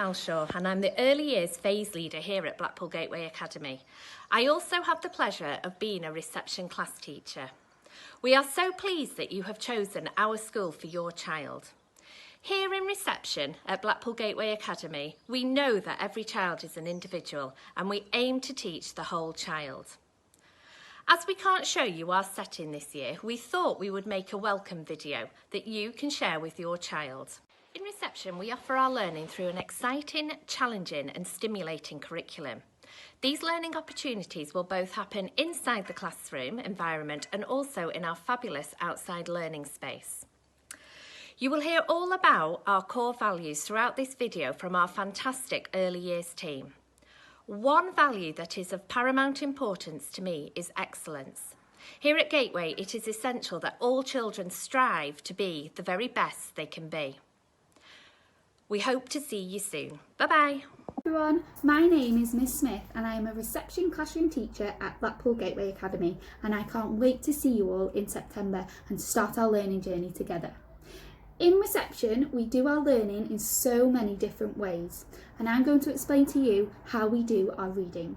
Halshaw and I'm the Early Years Phase Leader here at Blackpool Gateway Academy. I also have the pleasure of being a reception class teacher. We are so pleased that you have chosen our school for your child. Here in reception at Blackpool Gateway Academy, we know that every child is an individual and we aim to teach the whole child. As we can't show you our setting this year, we thought we would make a welcome video that you can share with your child. In reception, we offer our learning through an exciting, challenging and stimulating curriculum. These learning opportunities will both happen inside the classroom environment and also in our fabulous outside learning space. You will hear all about our core values throughout this video from our fantastic early years team. One value that is of paramount importance to me is excellence. Here at Gateway, it is essential that all children strive to be the very best they can be. We hope to see you soon. Bye-bye. Everyone, my name is Miss Smith and I am a reception classroom teacher at Blackpool Gateway Academy, and I can't wait to see you all in September and start our learning journey together. In reception, we do our learning in so many different ways, and I'm going to explain to you how we do our reading.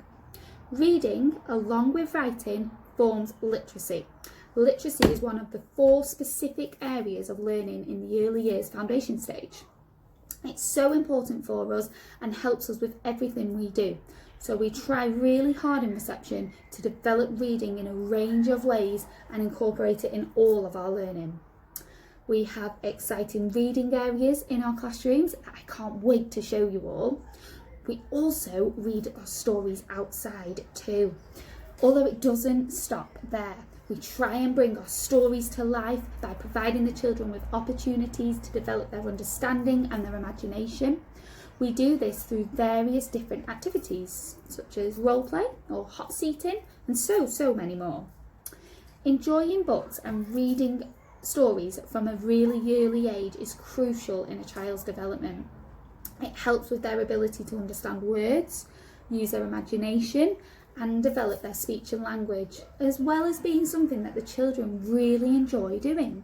Reading, along with writing, forms literacy. Literacy is one of the 4 specific areas of learning in the early years foundation stage. It's so important for us and helps us with everything we do. So we try really hard in reception to develop reading in a range of ways and incorporate it in all of our learning. We have exciting reading areas in our classrooms that I can't wait to show you all. We also read our stories outside too. Although it doesn't stop there. We try and bring our stories to life by providing the children with opportunities to develop their understanding and their imagination. We do this through various different activities, such as role play or hot seating, and so many more. Enjoying books and reading stories from a really early age is crucial in a child's development. It helps with their ability to understand words, use their imagination, and develop their speech and language, as well as being something that the children really enjoy doing.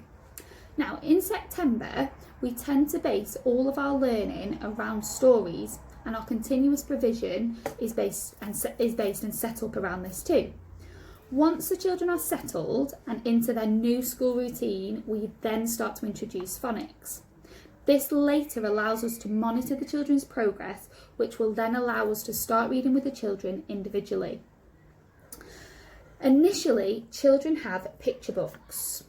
Now, in September, we tend to base all of our learning around stories, and our continuous provision is based and set up around this too. Once the children are settled and into their new school routine, we then start to introduce phonics. This later allows us to monitor the children's progress, which will then allow us to start reading with the children individually. Initially, children have picture books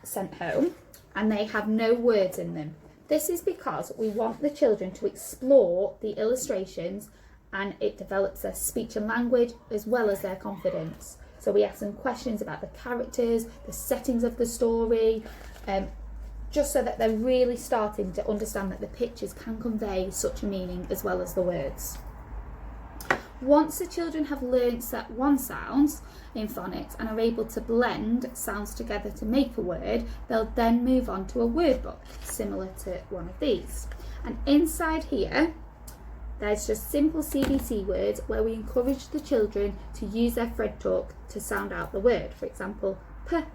sent home and they have no words in them. This is because we want the children to explore the illustrations and it develops their speech and language as well as their confidence. So we ask them questions about the characters, the settings of the story, just so that they're really starting to understand that the pictures can convey such a meaning as well as the words. Once the children have learnt set 1 sounds in phonics and are able to blend sounds together to make a word, they'll then move on to a word book similar to one of these. And inside here, there's just simple CBC words where we encourage the children to use their Fred talk to sound out the word. For example, pat.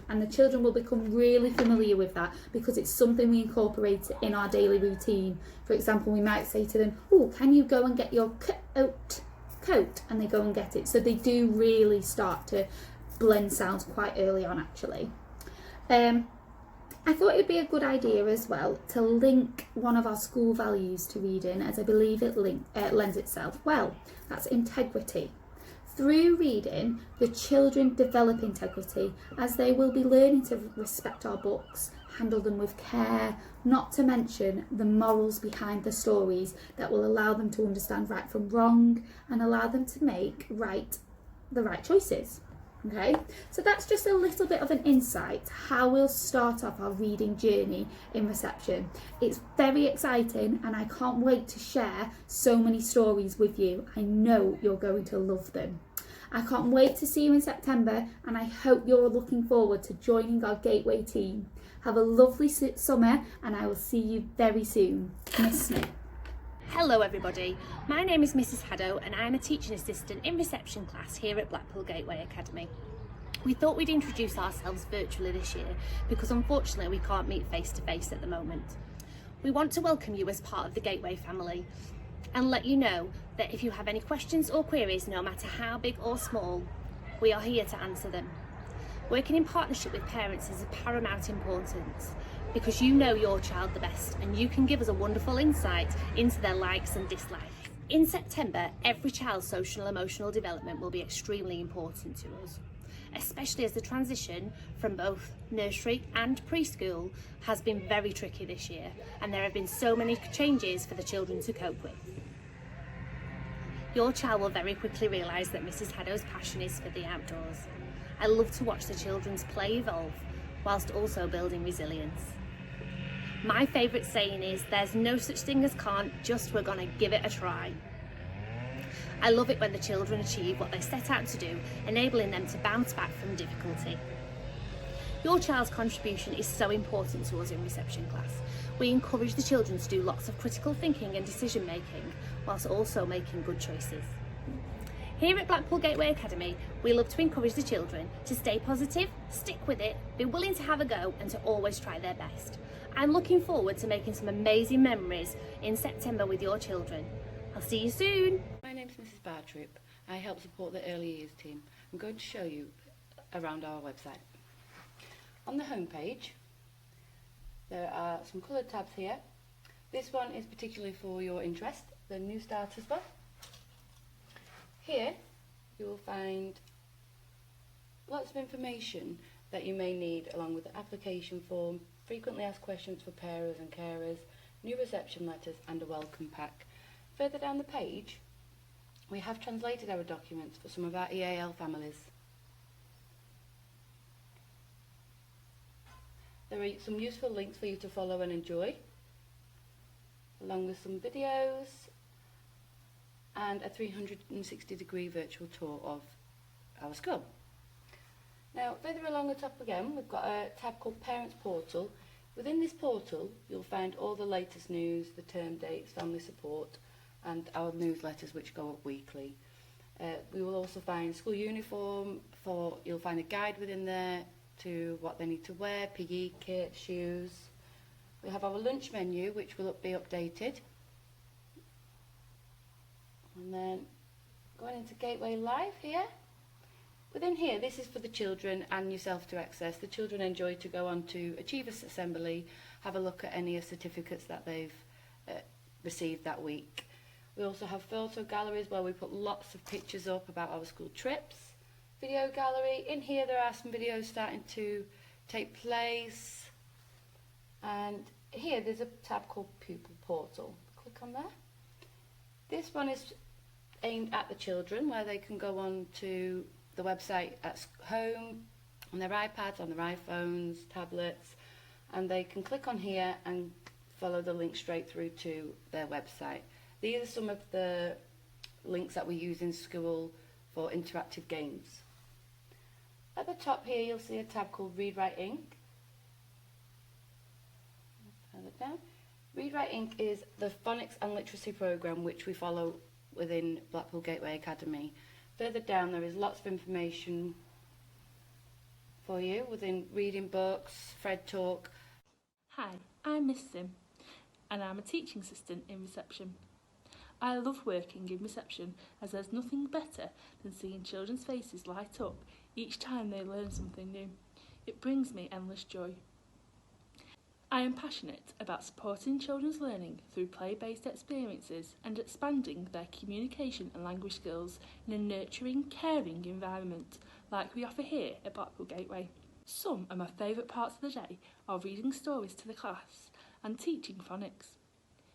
And the children will become really familiar with that because it's something we incorporate in our daily routine. For example, we might say to them, "Oh, can you go and get your coat?" And they go and get it. So they do really start to blend sounds quite early on actually. I thought it would be a good idea as well to link one of our school values to reading, as I believe it lends itself well. That's integrity. Through reading, the children develop integrity as they will be learning to respect our books, handle them with care, not to mention the morals behind the stories that will allow them to understand right from wrong and allow them to make the right choices. Okay, so that's just a little bit of an insight how we'll start off our reading journey in reception. It's very exciting and I can't wait to share so many stories with you. I know you're going to love them. I can't wait to see you in September and I hope you're looking forward to joining our Gateway team. Have a lovely summer and I will see you very soon. Miss Smith. Hello everybody, my name is Mrs Haddow and I'm a teaching assistant in reception class here at Blackpool Gateway Academy. We thought we'd introduce ourselves virtually this year because unfortunately we can't meet face to face at the moment. We want to welcome you as part of the Gateway family and let you know that if you have any questions or queries, no matter how big or small, we are here to answer them. Working in partnership with parents is of paramount importance because you know your child the best and you can give us a wonderful insight into their likes and dislikes. In September, every child's social and emotional development will be extremely important to us, especially as the transition from both nursery and preschool has been very tricky this year, and there have been so many changes for the children to cope with. Your child will very quickly realise that Mrs. Haddo's passion is for the outdoors. I love to watch the children's play evolve whilst also building resilience. My favourite saying is, there's no such thing as can't, just we're gonna give it a try. I love it when the children achieve what they set out to do, enabling them to bounce back from difficulty. Your child's contribution is so important to us in reception class. We encourage the children to do lots of critical thinking and decision making, whilst also making good choices. Here at Blackpool Gateway Academy, we love to encourage the children to stay positive, stick with it, be willing to have a go and to always try their best. I'm looking forward to making some amazing memories in September with your children. I'll see you soon. My name's Mrs. Bartrip. I help support the early years team. I'm going to show you around our website. On the home page, there are some coloured tabs here. This one is particularly for your interest, the New Starters book. Here you will find lots of information that you may need, along with the application form, frequently asked questions for parents and carers, new reception letters and a welcome pack. Further down the page, we have translated our documents for some of our EAL families. There are some useful links for you to follow and enjoy, along with some videos and a 360-degree virtual tour of our school. Now, further along the top again, we've got a tab called Parents Portal. Within this portal, you'll find all the latest news, the term dates, family support, and our newsletters which go up weekly. We will also find school uniform, you'll find a guide within there to what they need to wear, PE kit, shoes. We have our lunch menu which will be updated. And then going into Gateway Live here. Within here, this is for the children and yourself to access. The children enjoy to go on to Achievers Assembly, have a look at any certificates that they've received that week. We also have photo galleries where we put lots of pictures up about our school trips. Video gallery. In here there are some videos starting to take place. And here there's a tab called Pupil Portal. Click on there. This one is aimed at the children, where they can go on to the website at home, on their iPads, on their iPhones, tablets, and they can click on here and follow the link straight through to their website. These are some of the links that we use in school for interactive games. At the top here you'll see a tab called Read Write Ink. Further down. Read Write Ink is the phonics and literacy programme which we follow within Blackpool Gateway Academy. Further down there is lots of information for you within reading books, Fred Talk. Hi, I'm Miss Sim and I'm a teaching assistant in reception. I love working in reception as there's nothing better than seeing children's faces light up each time they learn something new. It brings me endless joy. I am passionate about supporting children's learning through play-based experiences and expanding their communication and language skills in a nurturing, caring environment like we offer here at Blackpool Gateway. Some of my favourite parts of the day are reading stories to the class and teaching phonics.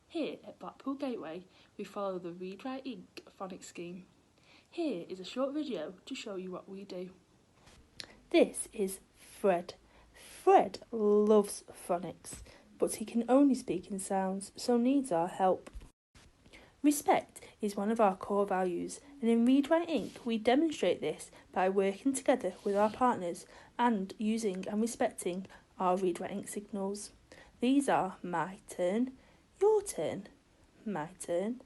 Here at Blackpool Gateway, we follow the Read Write Ink phonics scheme. Here is a short video to show you what we do. This is Fred. Fred loves phonics, but he can only speak in sounds, so needs our help. Respect is one of our core values, and in Read Write Ink we demonstrate this by working together with our partners and using and respecting our Read Write Ink signals. These are my turn, your turn, my turn,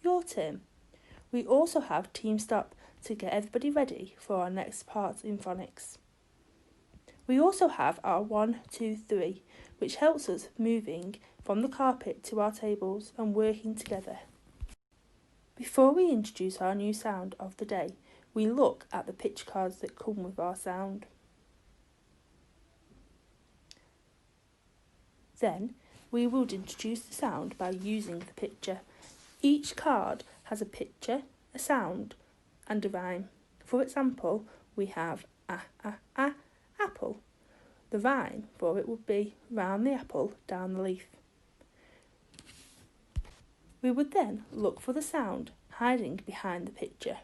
your turn. We also have Team Stop to get everybody ready for our next part in phonics. We also have our 1, 2, 3, which helps us moving from the carpet to our tables and working together. Before we introduce our new sound of the day, we look at the picture cards that come with our sound. Then, we will introduce the sound by using the picture. Each card has a picture, a sound, and a rhyme. For example, we have apple. The rhyme for it would be round the apple, down the leaf. We would then look for the sound hiding behind the picture.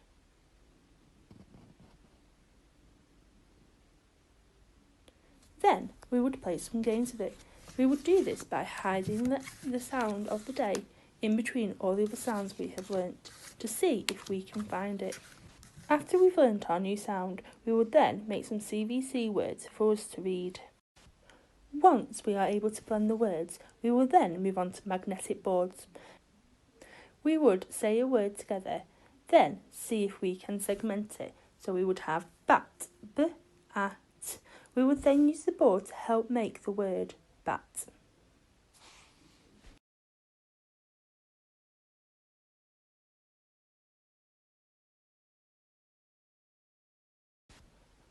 Then we would play some games with it. We would do this by hiding the sound of the day in between all the other sounds we have learnt to see if we can find it. After we've learnt our new sound, we would then make some CVC words for us to read. Once we are able to blend the words, we will then move on to magnetic boards. We would say a word together, then see if we can segment it. So we would have bat, b-at. We would then use the board to help make the word bat.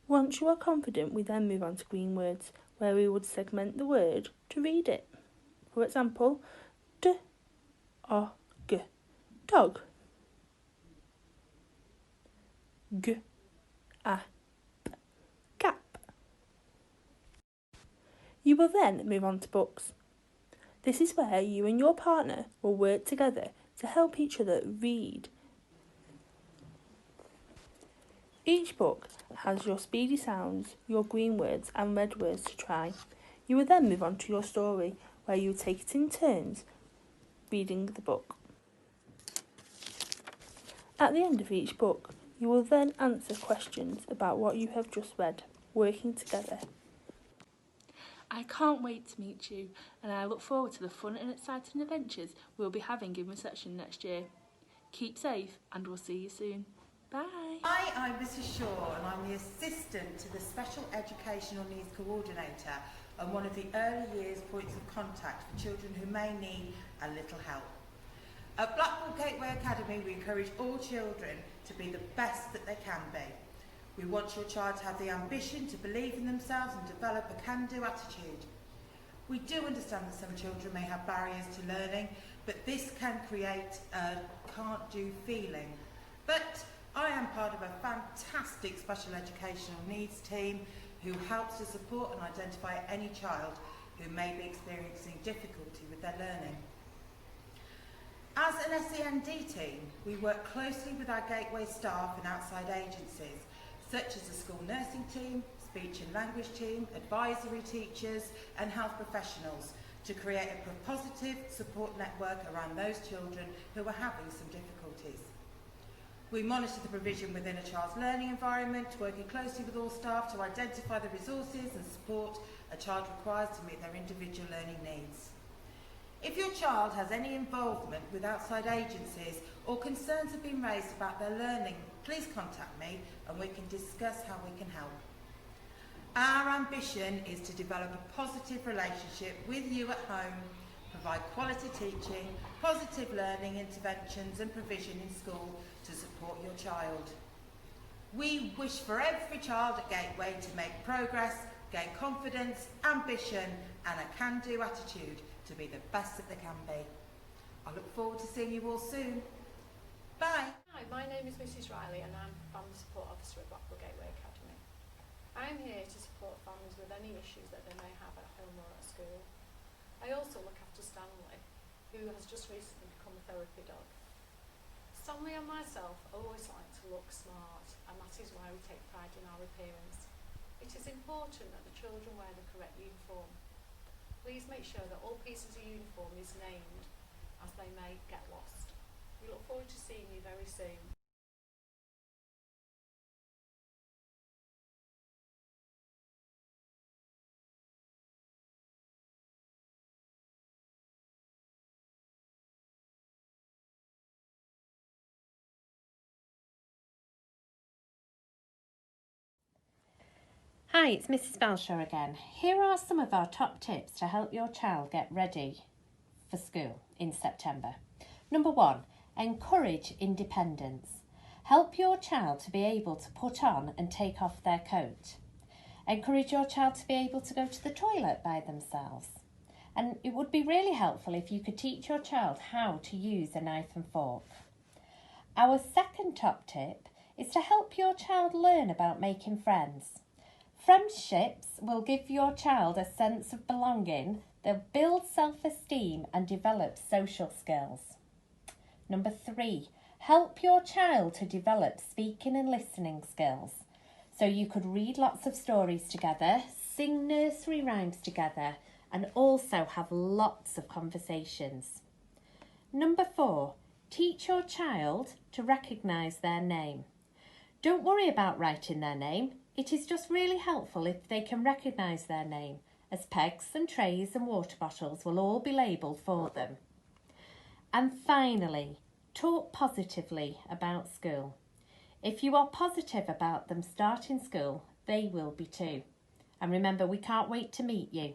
Once you are confident, we then move on to green words, where we would segment the word to read it. For example, d-o-g, dog. G-a-p, gap. You will then move on to books. This is where you and your partner will work together to help each other read. Each book has your speedy sounds, your green words and red words to try. You will then move on to your story, where you take it in turns reading the book. At the end of each book, you will then answer questions about what you have just read, working together. I can't wait to meet you, and I look forward to the fun and exciting adventures we'll be having in reception next year. Keep safe, and we'll see you soon. Bye. Hi, I'm Mrs. Shaw and I'm the assistant to the Special Educational Needs Coordinator and one of the early years points of contact for children who may need a little help. At Blackpool Gateway Academy, we encourage all children to be the best that they can be. We want your child to have the ambition to believe in themselves and develop a can-do attitude. We do understand that some children may have barriers to learning, but this can create a can't-do feeling. But I am part of a fantastic special educational needs team who helps to support and identify any child who may be experiencing difficulty with their learning. As an SEND team, we work closely with our Gateway staff and outside agencies, such as the school nursing team, speech and language team, advisory teachers and health professionals to create a positive support network around those children who are having some difficulties. We monitor the provision within a child's learning environment, working closely with all staff to identify the resources and support a child requires to meet their individual learning needs. If your child has any involvement with outside agencies or concerns have been raised about their learning, please contact me and we can discuss how we can help. Our ambition is to develop a positive relationship with you at home, provide quality teaching, positive learning interventions and provision in school to support your child. We wish for every child at Gateway to make progress, gain confidence, ambition and a can-do attitude to be the best that they can be. I look forward to seeing you all soon. Bye. Hi, my name is Mrs Riley and I'm Family Support Officer at Blackpool Gateway Academy. I'm here to support families with any issues that they may have at home or at school. I also look after Stanley, who has just recently become a therapy dog. Stanley and myself always like to look smart, and that is why we take pride in our appearance. It is important that the children wear the correct uniform. Please make sure that all pieces of uniform is named, as they may get lost. We look forward to seeing you very soon. Hi, it's Mrs. Belshaw again. Here are some of our top tips to help your child get ready for school in September. Number 1, encourage independence. Help your child to be able to put on and take off their coat. Encourage your child to be able to go to the toilet by themselves. And it would be really helpful if you could teach your child how to use a knife and fork. Our second top tip is to help your child learn about making friends. Friendships will give your child a sense of belonging, they'll build self-esteem and develop social skills. Number 3, help your child to develop speaking and listening skills. So you could read lots of stories together, sing nursery rhymes together, and also have lots of conversations. Number 4, teach your child to recognise their name. Don't worry about writing their name. It is just really helpful if they can recognise their name, as pegs and trays and water bottles will all be labelled for them. And finally, talk positively about school. If you are positive about them starting school, they will be too. And remember, we can't wait to meet you.